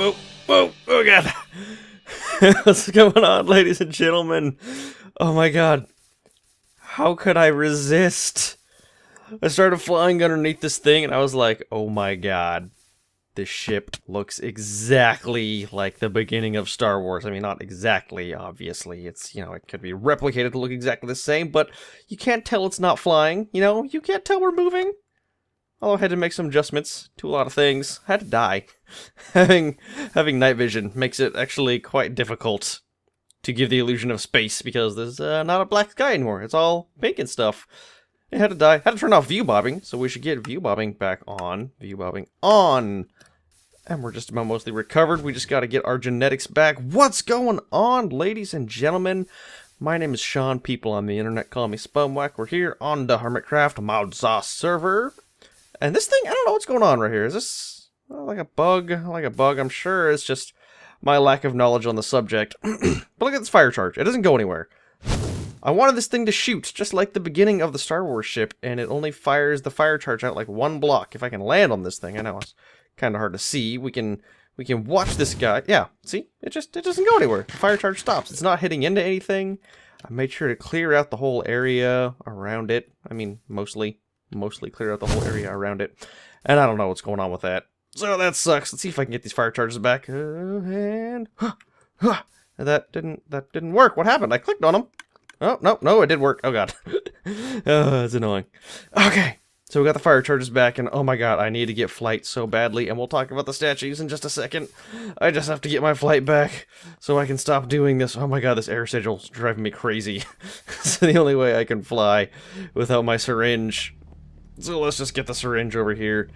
whoa, whoa, oh god. What's going on, ladies and gentlemen? Oh my god. How could I resist? I started flying underneath this thing and I was like, oh my god. This ship looks exactly like the beginning of Star Wars. I mean, not exactly, obviously. It's, it could be replicated to look exactly the same, but you can't tell it's not flying. You can't tell we're moving. Although I had to make some adjustments to a lot of things. I had to die. Having night vision makes it actually quite difficult to give the illusion of space because there's not a black sky anymore. It's all pink and stuff. I had to die. Had to turn off view bobbing, so we should get view bobbing back on. View bobbing on. And we're just about mostly recovered. We just got to get our genetics back. What's going on, ladies and gentlemen? My name is Sean. People on the internet call me Spumwack. We're here on the Hermitcraft mod sauce server. And this thing, I don't know what's going on right here. Is this like a bug? Like a bug, I'm sure. It's just my lack of knowledge on the subject. But look at this fire charge. It doesn't go anywhere. I wanted this thing to shoot, just like the beginning of the Star Wars ship, and it only fires the fire charge out like one block. If I can land on this thing, I know it's kind of hard to see. We can watch this guy. Yeah, see? It doesn't go anywhere. The fire charge stops. It's not hitting into anything. I made sure to clear out the whole area around it. I mean, mostly clear out the whole area around it. And I don't know what's going on with that. So that sucks. Let's see if I can get these fire charges back. And that didn't work. What happened? I clicked on them. Oh, no, it did work. Oh, God. Oh, that's annoying. Okay, so we got the fire charges back, and oh my god, I need to get flight so badly, and we'll talk about the statues in just a second. I just have to get my flight back so I can stop doing this. Oh my god, this air sigil's driving me crazy. It's the only way I can fly without my syringe. So let's just get the syringe over here.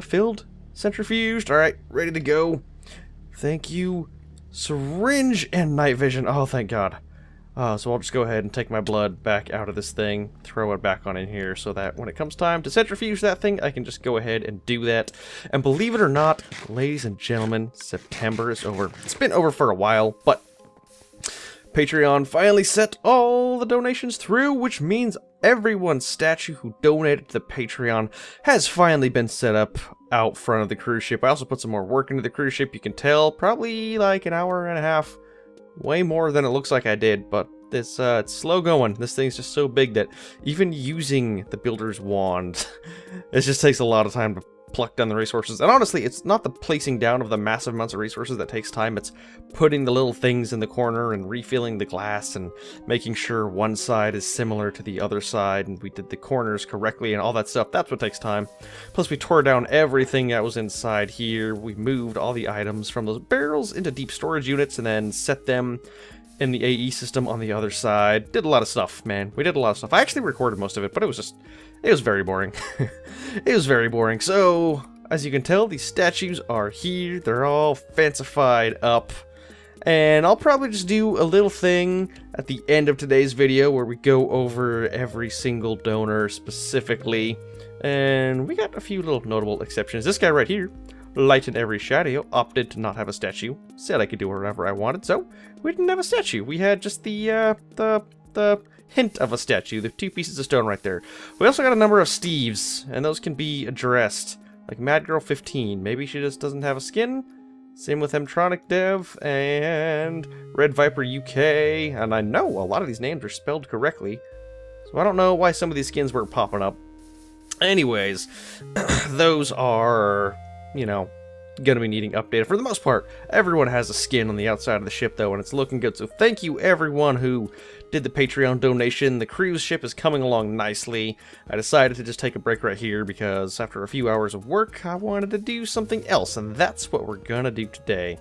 Filled, centrifuged, alright, ready to go. Thank you. Syringe and night vision. Oh, thank god. So I'll just go ahead and take my blood back out of this thing, throw it back on in here, so that when it comes time to centrifuge that thing, I can just go ahead and do that. And believe it or not, ladies and gentlemen, September is over. It's been over for a while, but Patreon finally set all the donations through, which means everyone's statue who donated to the Patreon has finally been set up out front of the cruise ship. I also put some more work into the cruise ship, you can tell, probably like an hour and a half. Way more than it looks like I did, but it's slow going. This thing's just so big that even using the builder's wand, it just takes a lot of time to pluck down the resources. And honestly, it's not the placing down of the massive amounts of resources that takes time, it's putting the little things in the corner and refilling the glass and making sure one side is similar to the other side and we did the corners correctly and all that stuff. That's what takes time. Plus we tore down everything that was inside here. We moved all the items from those barrels into deep storage units and then set them in the AE system on the other side. Did a lot of stuff, man. We did a lot of stuff. I actually recorded most of it, but it was very boring. It was very boring. So, as you can tell, these statues are here. They're all fancified up. And I'll probably just do a little thing at the end of today's video where we go over every single donor specifically. And we got a few little notable exceptions. This guy right here, Light in Every Shadow, opted to not have a statue. Said I could do whatever I wanted, so we didn't have a statue. We had just the hint of a statue, the two pieces of stone right there. We also got a number of Steves, and those can be addressed. Like Mad Girl 15, maybe she just doesn't have a skin. Same with Mtronic Dev and Red Viper UK, and I know a lot of these names are spelled correctly, so I don't know why some of these skins weren't popping up. Anyways, those are, gonna be needing updated. For the most part, everyone has a skin on the outside of the ship though, and it's looking good. So thank you everyone who did the Patreon donation. The cruise ship is coming along nicely. I decided to just take a break right here because after a few hours of work, I wanted to do something else, and that's what we're gonna do today.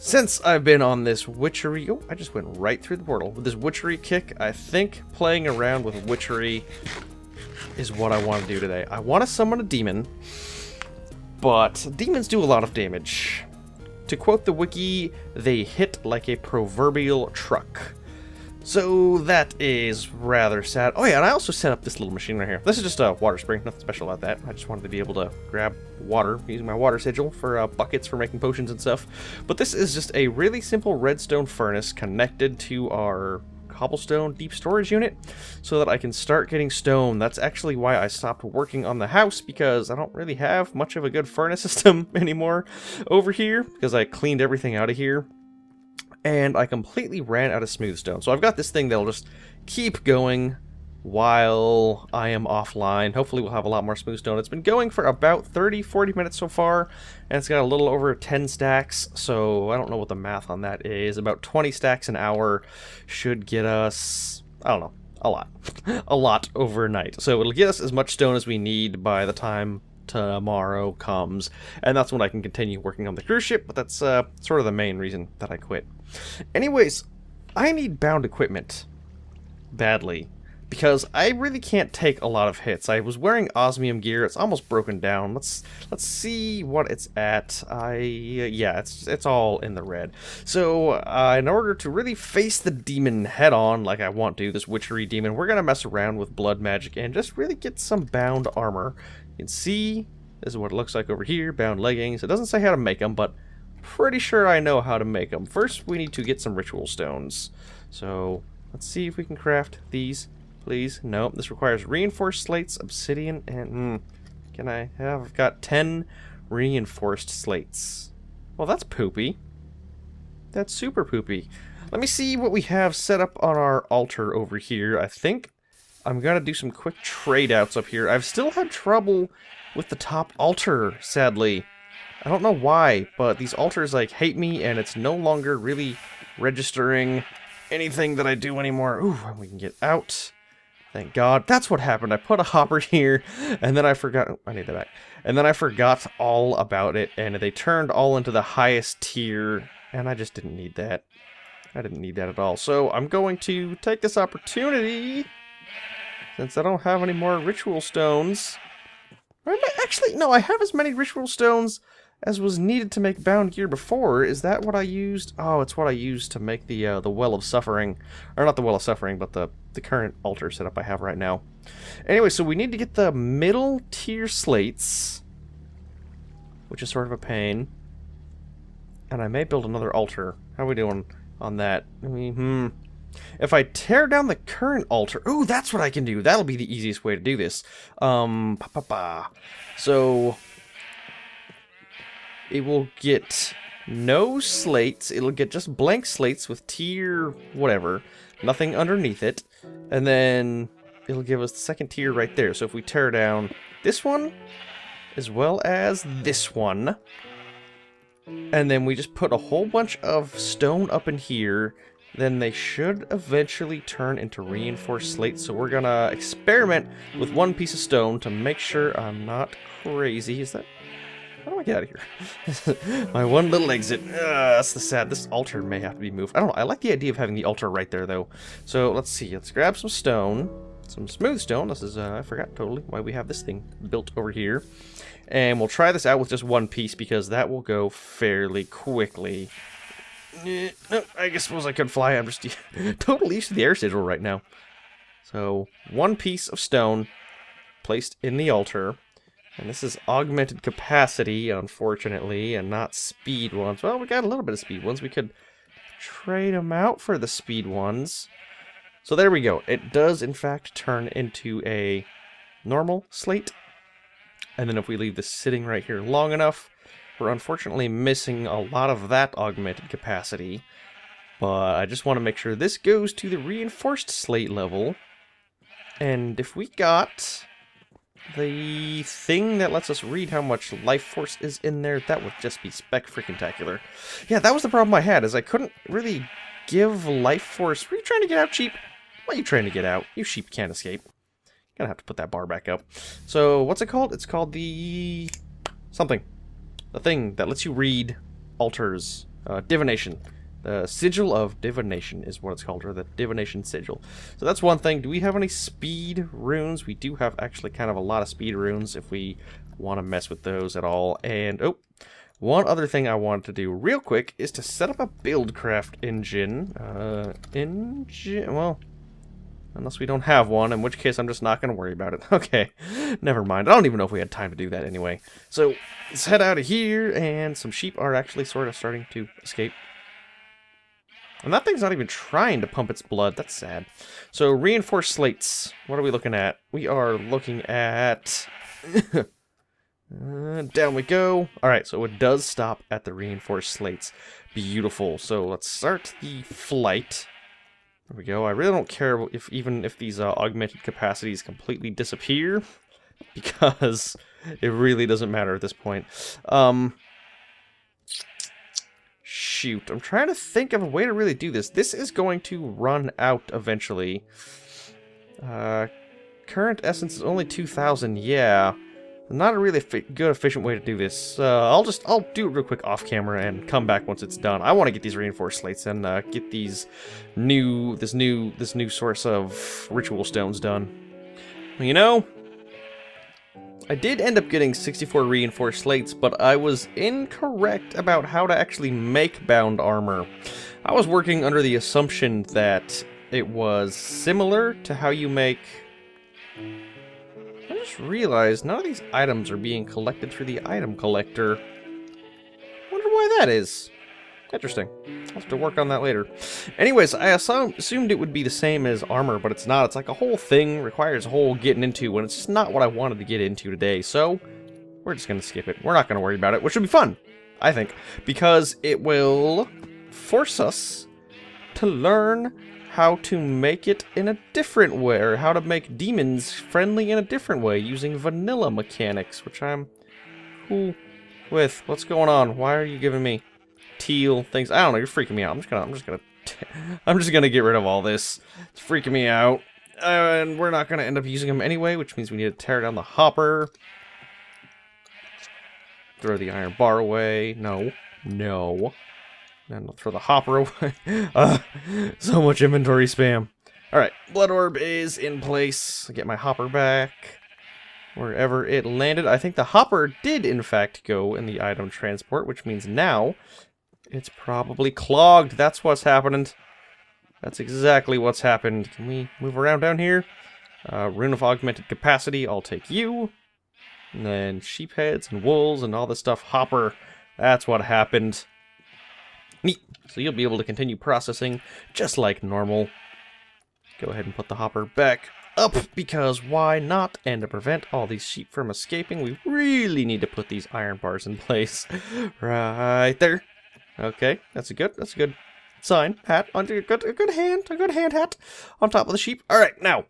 Since I've been on this witchery... Oh, I just went right through the portal. With this witchery kick, I think playing around with witchery is what I want to do today. I want to summon a demon, but demons do a lot of damage. To quote the wiki, they hit like a proverbial truck. So that is rather sad. Oh yeah, and I also set up this little machine right here. This is just a water spring, nothing special about that. I just wanted to be able to grab water using my water sigil for buckets for making potions and stuff. But this is just a really simple redstone furnace connected to our cobblestone deep storage unit so that I can start getting stone. That's actually why I stopped working on the house, because I don't really have much of a good furnace system anymore over here, because I cleaned everything out of here. And I completely ran out of smooth stone. So I've got this thing that'll just keep going while I am offline. Hopefully we'll have a lot more smooth stone. It's been going for about 30-40 minutes so far, and it's got a little over 10 stacks, so I don't know what the math on that is. About 20 stacks an hour should get us, I don't know, a lot. A lot overnight. So it'll get us as much stone as we need by the time tomorrow comes, and that's when I can continue working on the cruise ship, but that's sort of the main reason that I quit. Anyways, I need bound equipment badly, because I really can't take a lot of hits. I was wearing osmium gear. It's almost broken down. Let's see what it's at. Yeah, it's all in the red. So in order to really face the demon head on, like I want to, this witchery demon, we're gonna mess around with blood magic and just really get some bound armor. You can see this is what it looks like over here. Bound leggings. It doesn't say how to make them, but pretty sure I know how to make them. First, we need to get some ritual stones. So let's see if we can craft these. Please. Nope. This requires reinforced slates, obsidian, and... can I have... I've got 10 reinforced slates. Well, that's poopy. That's super poopy. Let me see what we have set up on our altar over here. I think I'm gonna do some quick trade outs up here. I've still had trouble with the top altar, sadly. I don't know why, but these altars, like, hate me, and it's no longer really registering anything that I do anymore. Ooh, we can get out. Thank God. That's what happened. I put a hopper here, and then I forgot... Oh, I need that back. And then I forgot all about it, and they turned all into the highest tier, and I just didn't need that. I didn't need that at all. So I'm going to take this opportunity, since I don't have any more ritual stones. Actually, no, I have as many ritual stones as was needed to make bound gear before. Is that what I used? Oh, it's what I used to make the Well of Suffering. Or not the Well of Suffering, but the current altar setup I have right now. Anyway, so we need to get the middle tier slates, which is sort of a pain. And I may build another altar. How are we doing on that? I mean, if I tear down the current altar... Ooh, that's what I can do. That'll be the easiest way to do this. So... it will get no slates. It'll get just blank slates with tier whatever. Nothing underneath it. And then it'll give us the second tier right there. So if we tear down this one, as well as this one, and then we just put a whole bunch of stone up in here, then they should eventually turn into reinforced slates. So we're gonna experiment with one piece of stone to make sure I'm not crazy. Is that... How do I get out of here? My one little exit. That's the sad. This altar may have to be moved. I don't know. I like the idea of having the altar right there, though. So let's see. Let's grab some stone. Some smooth stone. This is, I forgot totally why we have this thing built over here. And we'll try this out with just one piece, because that will go fairly quickly. I suppose I could fly. I'm just totally used to the air sigil right now. So, one piece of stone placed in the altar. And this is augmented capacity, unfortunately, and not speed ones. Well, we got a little bit of speed ones. We could trade them out for the speed ones. So there we go. It does, in fact, turn into a normal slate. And then if we leave this sitting right here long enough, we're unfortunately missing a lot of that augmented capacity. But I just want to make sure this goes to the reinforced slate level. And if we got... the thing that lets us read how much life force is in there, that would just be spec-freaking-tacular. Yeah, that was the problem I had, is I couldn't really give life force. Were you trying to get out, sheep? What are you trying to get out? You sheep can't escape. Gonna have to put that bar back up. So, what's it called? It's called the... something. The thing that lets you read altars. Divination. The Sigil of Divination is what it's called, or the Divination Sigil. So that's one thing. Do we have any speed runes? We do have actually kind of a lot of speed runes if we want to mess with those at all. And, oh, one other thing I wanted to do real quick is to set up a Buildcraft engine. Well, unless we don't have one, in which case I'm just not going to worry about it. Okay, never mind. I don't even know if we had time to do that anyway. So, let's head out of here, and some sheep are actually sort of starting to escape. And that thing's not even trying to pump its blood. That's sad. So, reinforced slates. What are we looking at? We are looking at... down we go. Alright, so it does stop at the reinforced slates. Beautiful. So, let's start the flight. There we go. I really don't care even if these augmented capacities completely disappear. Because it really doesn't matter at this point. Shoot, I'm trying to think of a way to really do this. This is going to run out eventually. Current essence is only 2,000, yeah. Not a really good, efficient way to do this. I'll do it real quick off camera and come back once it's done. I want to get these reinforced slates and get these this new source of ritual stones done. You know, I did end up getting 64 reinforced slates, but I was incorrect about how to actually make bound armor. I was working under the assumption that it was similar to how you make... I just realized none of these items are being collected through the item collector. Wonder why that is. Interesting. I'll have to work on that later. Anyways, I assumed it would be the same as armor, but it's not. It's like a whole thing, requires a whole getting into, and it's just not what I wanted to get into today, so we're just going to skip it. We're not going to worry about it, which should be fun, I think, because it will force us to learn how to make it in a different way, or how to make demons friendly in a different way, using vanilla mechanics, which I'm cool with. What's going on? Why are you giving me teal things? I don't know, you're freaking me out. I'm just gonna get rid of all this. It's freaking me out. And we're not gonna end up using them anyway, which means we need to tear down the hopper. Throw the iron bar away. No. And I'll throw the hopper away. So much inventory spam. Alright, blood orb is in place. I'll get my hopper back. Wherever it landed. I think the hopper did, in fact, go in the item transport, which means now it's probably clogged. That's what's happening. That's exactly what's happened. Can we move around down here? Rune of augmented capacity, I'll take you. And then sheep heads and wools and all this stuff. Hopper, that's what happened. Neat. So you'll be able to continue processing just like normal. Go ahead and put the hopper back up, because why not? And to prevent all these sheep from escaping, we really need to put these iron bars in place. Right there. Okay, that's a good sign. Hat, a good hand hat on top of the sheep. Alright, now,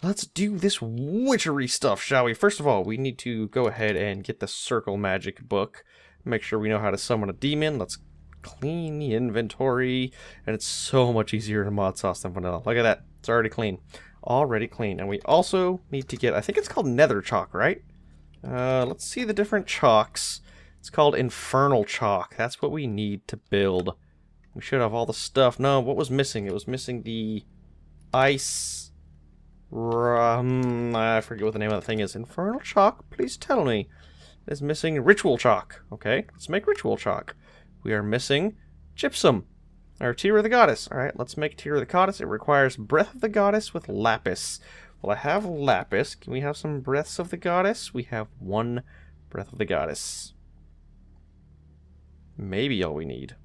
let's do this witchery stuff, shall we? First of all, we need to go ahead and get the circle magic book. Make sure we know how to summon a demon. Let's clean the inventory, and it's so much easier to mod sauce than vanilla. Look at that, it's already clean. Already clean. And we also need to get, I think it's called nether chalk, right? Let's see the different chalks. It's called infernal chalk. That's what we need to build. We should have all the stuff. No, what was missing? It was missing the ice... I forget what the name of the thing is. Infernal chalk? Please tell me. It's missing ritual chalk. Okay, let's make ritual chalk. We are missing gypsum. Or Tear of the Goddess. Alright, let's make Tear of the Goddess. It requires Breath of the Goddess with lapis. Well, I have lapis. Can we have some Breaths of the Goddess? We have one Breath of the Goddess. Maybe all we need.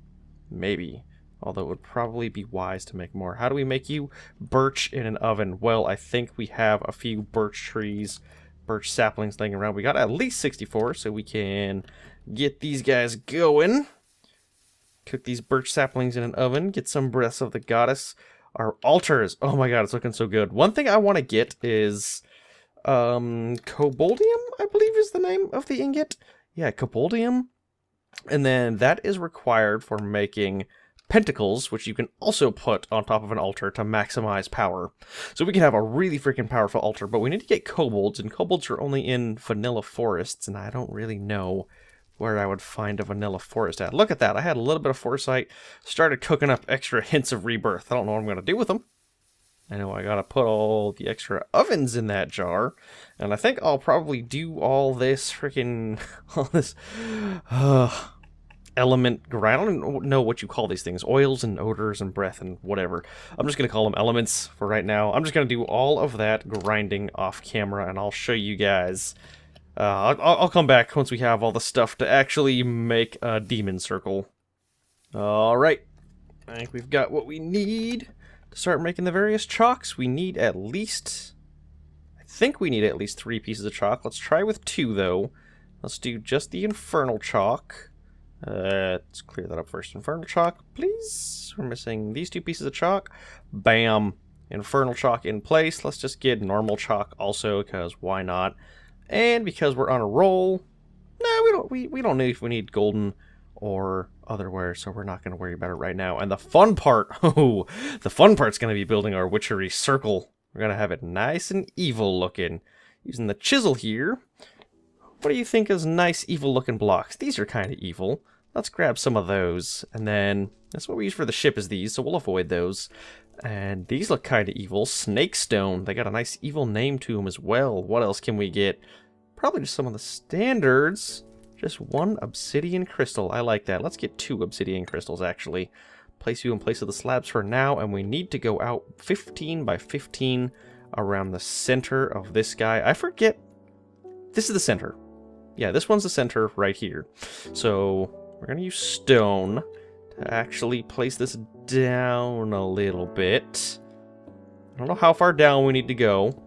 Maybe. Although it would probably be wise to make more. How do we make you? Birch in an oven. Well, I think we have a few birch trees, birch saplings laying around. We got at least 64, so we can get these guys going. Cook these birch saplings in an oven. Get some Breaths of the Goddess. Our altars. Oh my god, it's looking so good. One thing I want to get is cobaldium, I believe is the name of the ingot. Yeah, cobaldium. And then that is required for making pentacles, which you can also put on top of an altar to maximize power. So we can have a really freaking powerful altar, but we need to get kobolds, and kobolds are only in vanilla forests, and I don't really know where I would find a vanilla forest at. Look at that, I had a little bit of foresight, started cooking up extra hints of rebirth. I don't know what I'm going to do with them. I know I gotta put all the extra ovens in that jar, and I think I'll probably do all this freaking, all this, element grind. I don't know what you call these things. Oils and odors and breath and whatever. I'm just going to call them elements for right now. I'm just going to do all of that grinding off camera, and I'll show you guys. I'll come back once we have all the stuff to actually make a demon circle. Alright. I think we've got what we need to start making the various chalks. We need at least... I think we need at least 3 pieces of chalk. Let's try with 2, though. Let's do just the infernal chalk. Let's clear that up first. Infernal chalk, please. We're missing these 2 pieces of chalk. Bam. Infernal chalk in place. Let's just get normal chalk also, because why not? And because we're on a roll, no, we don't know if we need golden or otherwhere, so we're not going to worry about it right now. And the fun part, oh, the fun part's going to be building our witchery circle. We're going to have it nice and evil looking. Using the chisel here. What do you think is nice evil looking blocks? These are kind of evil. Let's grab some of those, and then that's what we use for the ship is these, so we'll avoid those. And these look kind of evil. Snake stone. They got a nice evil name to them as well. What else can we get? Probably just some of the standards. Just 1 obsidian crystal. I like that. Let's get 2 obsidian crystals, actually. Place you in place of the slabs for now, and we need to go out 15 by 15 around the center of this guy. I forget. This is the center. Yeah, this one's the center right here. So we're going to use stone to actually place this down a little bit. I don't know how far down we need to go.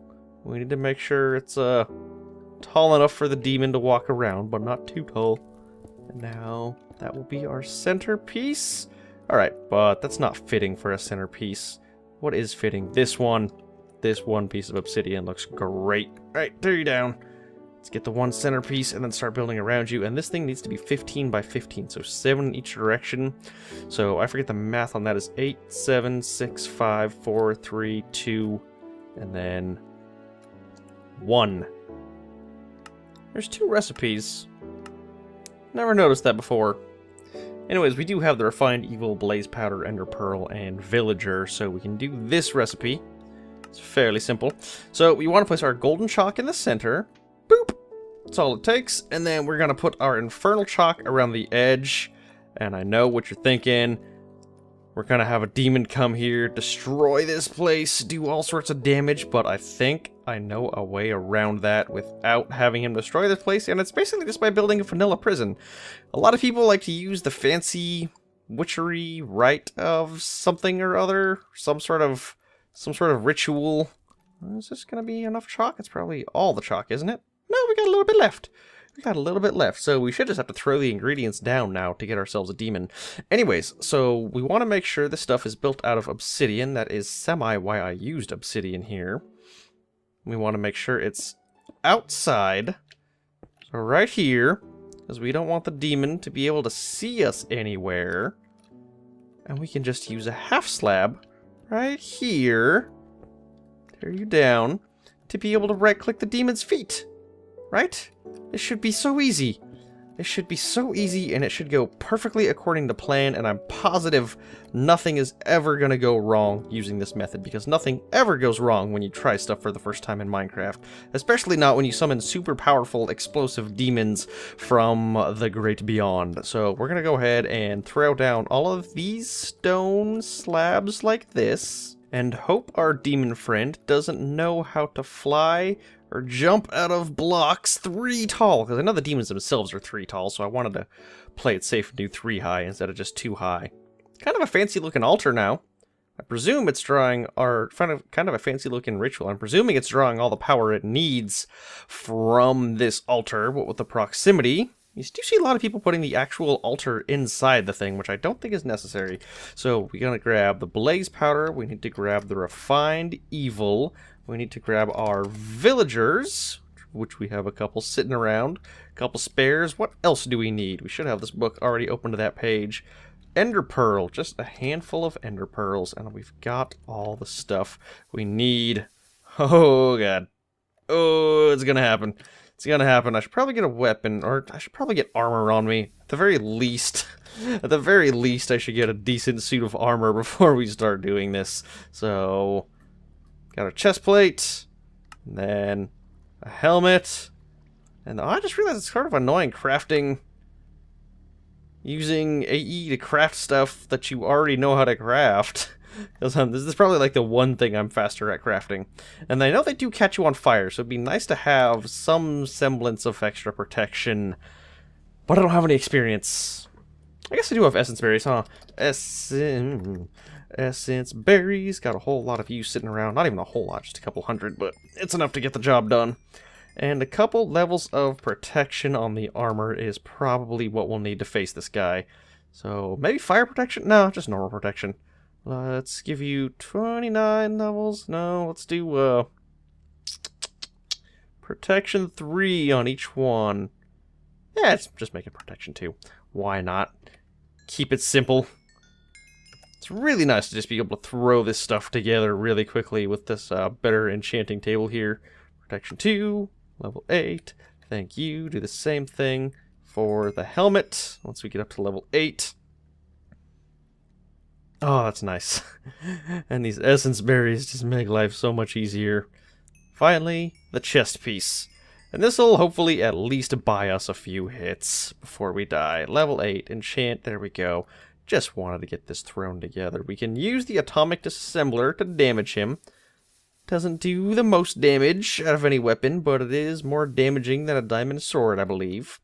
We need to make sure it's tall enough for the demon to walk around, but not too tall. And now that will be our centerpiece. Alright, but that's not fitting for a centerpiece. What is fitting? This one. This 1 piece of obsidian looks great. Alright, tear you down. Let's get the 1 centerpiece and then start building around you. And this thing needs to be 15 by 15, so 7 in each direction. So I forget the math on that is 8, 7, 6, 5, 4, 3, 2, and then 1. There's 2 recipes. Never noticed that before. Anyways, we do have the refined evil, blaze powder, ender pearl, and villager, so we can do this recipe. It's fairly simple. So we want to place our golden chalk in the center. Boop! That's all it takes. And then we're going to put our infernal chalk around the edge. And I know what you're thinking. We're going to have a demon come here, destroy this place, do all sorts of damage. But I think I know a way around that without having him destroy this place. And it's basically just by building a vanilla prison. A lot of people like to use the fancy witchery rite of something or other. Some sort of ritual. Is this going to be enough chalk? It's probably all the chalk, isn't it? No, we got a little bit left. We got a little bit left, so we should just have to throw the ingredients down now to get ourselves a demon. Anyways, so we want to make sure this stuff is built out of obsidian. That is semi why I used obsidian here. We want to make sure it's outside. So right here, because we don't want the demon to be able to see us anywhere. And we can just use a half slab right here. Tear you down to be able to right-click the demon's feet. Right? It should be so easy. It should be so easy, and it should go perfectly according to plan, and I'm positive nothing is ever going to go wrong using this method, because nothing ever goes wrong when you try stuff for the first time in Minecraft. Especially not when you summon super powerful, explosive demons from the great beyond. So we're going to go ahead and throw down all of these stone slabs like this, and hope our demon friend doesn't know how to fly or jump out of blocks 3 tall, because I know the demons themselves are 3 tall, so I wanted to play it safe and do 3 high instead of just 2 high. Kind of a fancy looking altar now. I presume it's drawing our kind of a fancy looking ritual. I'm presuming it's drawing all the power it needs from this altar, what with the proximity. You do see a lot of people putting the actual altar inside the thing, which I don't think is necessary. So we're going to grab the blaze powder, we need to grab the refined evil, we need to grab our villagers, which we have a couple sitting around, a couple spares. What else do we need? We should have this book already open to that page. Ender pearl, just a handful of ender pearls, and we've got all the stuff we need. Oh god. Oh, it's gonna happen. It's gonna happen. I should probably get a weapon, or I should probably get armor on me. At the very least, I should get a decent suit of armor before we start doing this. So, got a chest plate, and then a helmet, and I just realized it's sort of annoying crafting, using AE to craft stuff that you already know how to craft. Because this is probably like the one thing I'm faster at crafting. And I know they do catch you on fire, so it'd be nice to have some semblance of extra protection. But I don't have any experience. I guess I do have essence berries, huh? Essence berries. Got a whole lot of you sitting around. Not even a whole lot, just a couple hundred, but it's enough to get the job done. And a couple levels of protection on the armor is probably what we'll need to face this guy. So maybe fire protection? No, just normal protection. Let's give you 29 levels. No, let's do protection 3 on each one. Yeah, let's just make it protection 2. Why not? Keep it simple. It's really nice to just be able to throw this stuff together really quickly with this better enchanting table here. Protection 2, level 8. Thank you. Do the same thing for the helmet once we get up to level 8. Oh, that's nice. And these essence berries just make life so much easier. Finally, the chest piece. And this will hopefully at least buy us a few hits before we die. Level 8, enchant, there we go. Just wanted to get this thrown together. We can use the atomic disassembler to damage him. Doesn't do the most damage out of any weapon, but it is more damaging than a diamond sword, I believe.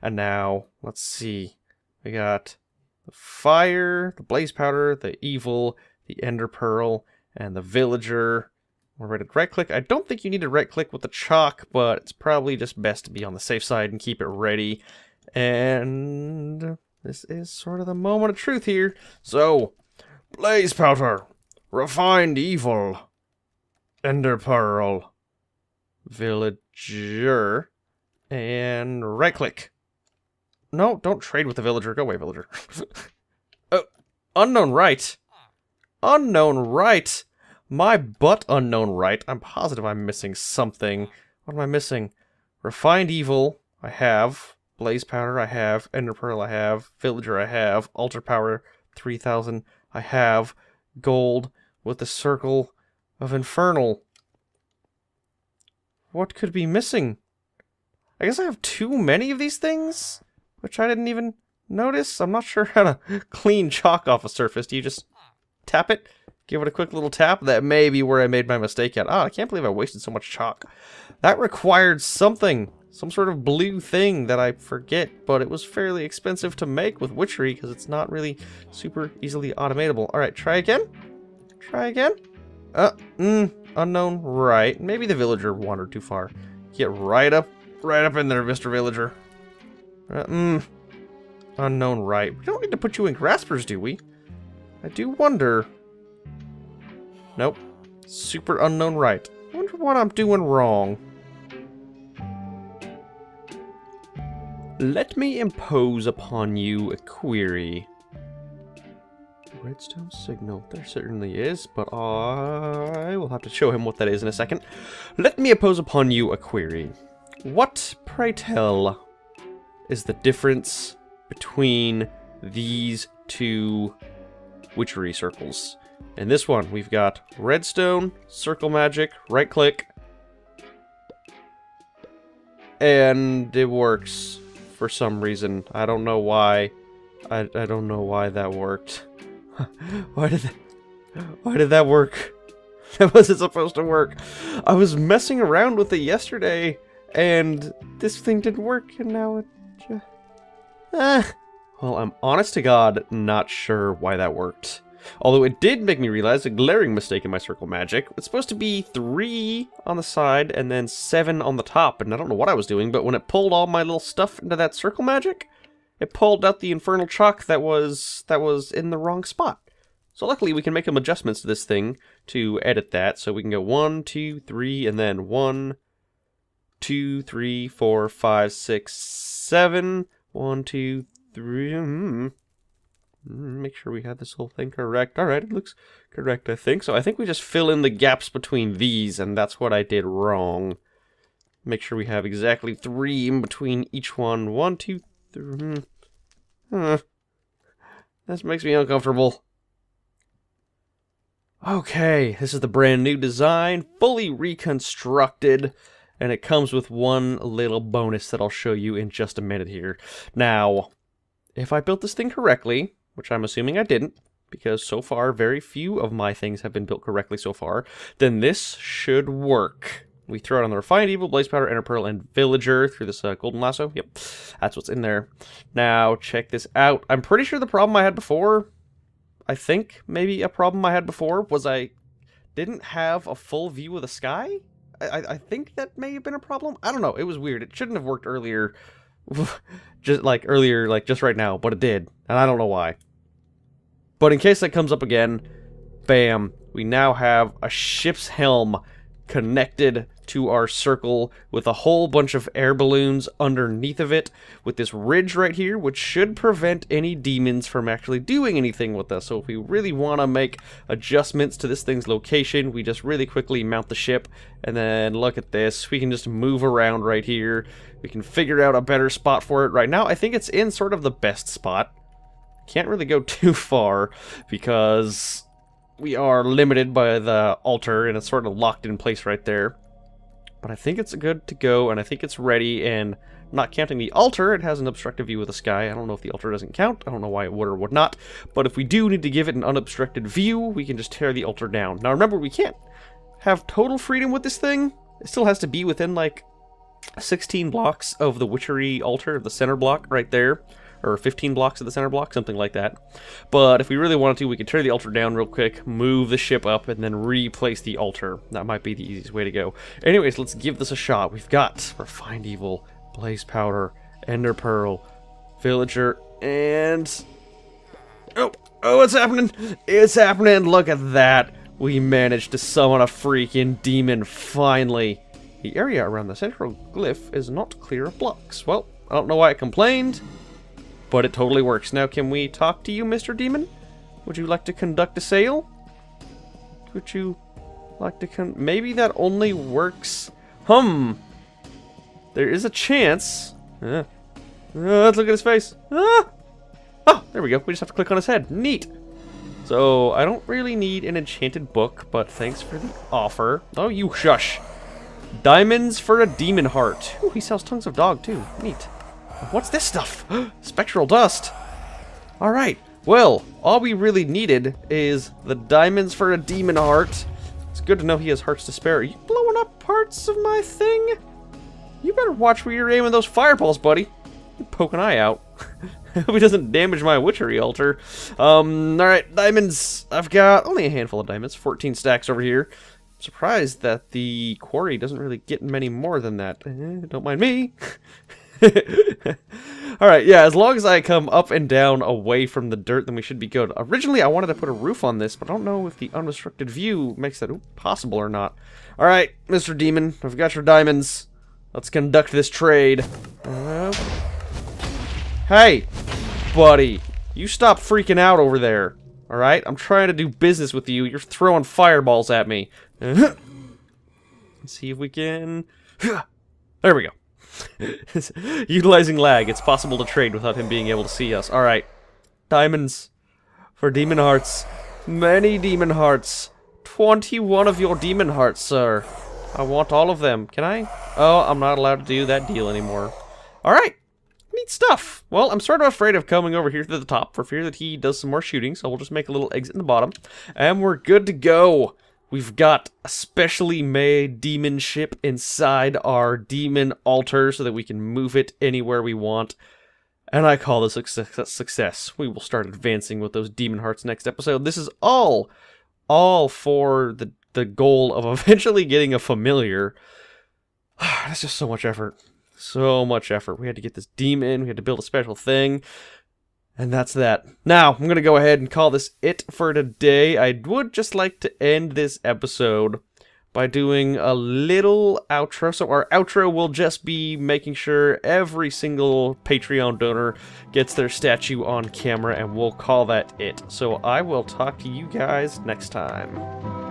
And now, let's see. We got the fire, the blaze powder, the evil, the ender pearl, and the villager. We're ready to right click. I don't think you need to right click with the chalk, but it's probably just best to be on the safe side and keep it ready. And this is sort of the moment of truth here. So, blaze powder, refined evil, ender pearl, villager, and right click. No, don't trade with the villager. Go away, villager. Oh, unknown right. Unknown right. My butt, unknown right. I'm positive I'm missing something. What am I missing? Refined evil, I have. Blaze powder, I have. Ender pearl, I have. Villager, I have. Altar power, 3000, I have. Gold with the circle of infernal. What could be missing? I guess I have too many of these things, which I didn't even notice. I'm not sure how to clean chalk off a surface. Do you just tap it? Give it a quick little tap? That may be where I made my mistake at. I can't believe I wasted so much chalk. That required something. Some sort of blue thing that I forget, but it was fairly expensive to make with witchery because it's not really super easily automatable. Alright, try again? Try again? Unknown right. Maybe the villager wandered too far. Get right up in there, Mr. Villager. Unknown right. We don't need to put you in graspers, do we? I do wonder. Nope. Super unknown right. I wonder what I'm doing wrong. Let me impose upon you a query. Redstone signal. There certainly is, but I will have to show him what that is in a second. Let me impose upon you a query. What, pray tell, is the difference between these two witchery circles? In this one, we've got redstone, circle magic, right click, and it works for some reason. I don't know why. I don't know why that worked. Why did that work? That wasn't supposed to work. I was messing around with it yesterday, and this thing didn't work, and now it just... Well, I'm honest to God not sure why that worked. Although it did make me realize a glaring mistake in my circle magic. It's supposed to be 3 on the side and then 7 on the top, and I don't know what I was doing, but when it pulled all my little stuff into that circle magic, it pulled out the infernal chalk that was in the wrong spot. So luckily we can make some adjustments to this thing to edit that, so we can go 1, 2, 3, and then 1, 2, 3, 4, 5, 6, 7, 1, 2, 3, make sure we have this whole thing correct. Alright, it looks correct, I think. So I think we just fill in the gaps between these, and that's what I did wrong. Make sure we have exactly 3 in between each one. 1, 2, 3. This makes me uncomfortable. Okay, this is the brand new design, fully reconstructed, and it comes with one little bonus that I'll show you in just a minute here. Now, if I built this thing correctly, which I'm assuming I didn't, because so far very few of my things have been built correctly so far, then this should work. We throw it on the Refined Evil, Blaze Powder, Ender Pearl, and Villager through this Golden Lasso. Yep, that's what's in there. Now, check this out. I'm pretty sure the problem I had before, I think maybe a problem I had before, was I didn't have a full view of the sky? I think that may have been a problem. I don't know. It was weird. It shouldn't have worked earlier. Just right now, but it did. And I don't know why. But in case that comes up again, bam, we now have a ship's helm connected to our circle with a whole bunch of air balloons underneath of it, with this ridge right here, which should prevent any demons from actually doing anything with us. So if we really want to make adjustments to this thing's location, we just really quickly mount the ship, and then look at this, we can just move around right here. We can figure out a better spot for it. Right now I think it's in sort of the best spot. Can't really go too far because we are limited by the altar, and it's sort of locked in place right there. But I think it's good to go, and I think it's ready, and not counting the altar, it has an obstructive view of the sky. I don't know if the altar doesn't count. I don't know why it would or would not. But if we do need to give it an unobstructed view, we can just tear the altar down. Now remember, we can't have total freedom with this thing. It still has to be within, like, 16 blocks of the witchery altar, the center block right there. Or 15 blocks of the center block, something like that. But if we really wanted to, we could tear the altar down real quick, move the ship up, and then replace the altar. That might be the easiest way to go. Anyways, let's give this a shot. We've got Refined Evil, Blaze Powder, Ender Pearl, Villager, and... Oh, it's happening! It's happening! Look at that! We managed to summon a freaking demon, finally! The area around the central glyph is not clear of blocks. Well, I don't know why it complained, but it totally works. Now, can we talk to you, Mr. Demon? Would you like to conduct a sale? Would you like to maybe that only works... There is a chance. Let's look at his face. Oh, there we go. We just have to click on his head. Neat. So, I don't really need an enchanted book, but thanks for the offer. Oh, you shush. Diamonds for a demon heart. Ooh, he sells tongues of dog, too. Neat. What's this stuff? Spectral dust. Alright, well, all we really needed is the diamonds for a demon heart. It's good to know he has hearts to spare. Are you blowing up parts of my thing? You better watch where you're aiming those fireballs, buddy. You poke an eye out. Hope he doesn't damage my witchery altar. Alright, diamonds. I've got only a handful of diamonds. 14 stacks over here. Surprised that the quarry doesn't really get many more than that. Don't mind me. Alright, yeah, as long as I come up and down away from the dirt, then we should be good. Originally, I wanted to put a roof on this, but I don't know if the unrestricted view makes that possible or not. Alright, Mr. Demon, I've got your diamonds. Let's conduct this trade. Hey, buddy, you stop freaking out over there. Alright, I'm trying to do business with you. You're throwing fireballs at me. Let's see if we can... There we go. Utilizing lag, it's possible to trade without him being able to see us. Alright. Diamonds for demon hearts. Many demon hearts. 21 of your demon hearts, sir. I want all of them. Can I? Oh, I'm not allowed to do that deal anymore. Alright. Neat stuff. Well, I'm sort of afraid of coming over here to the top for fear that he does some more shooting, so we'll just make a little exit in the bottom. And we're good to go. We've got a specially made demon ship inside our demon altar so that we can move it anywhere we want. And I call this a success. We will start advancing with those demon hearts next episode. This is all for the goal of eventually getting a familiar. That's just so much effort. So much effort. We had to get this demon. We had to build a special thing. And that's that. Now, I'm going to go ahead and call this it for today. I would just like to end this episode by doing a little outro. So our outro will just be making sure every single Patreon donor gets their statue on camera, and we'll call that it. So I will talk to you guys next time.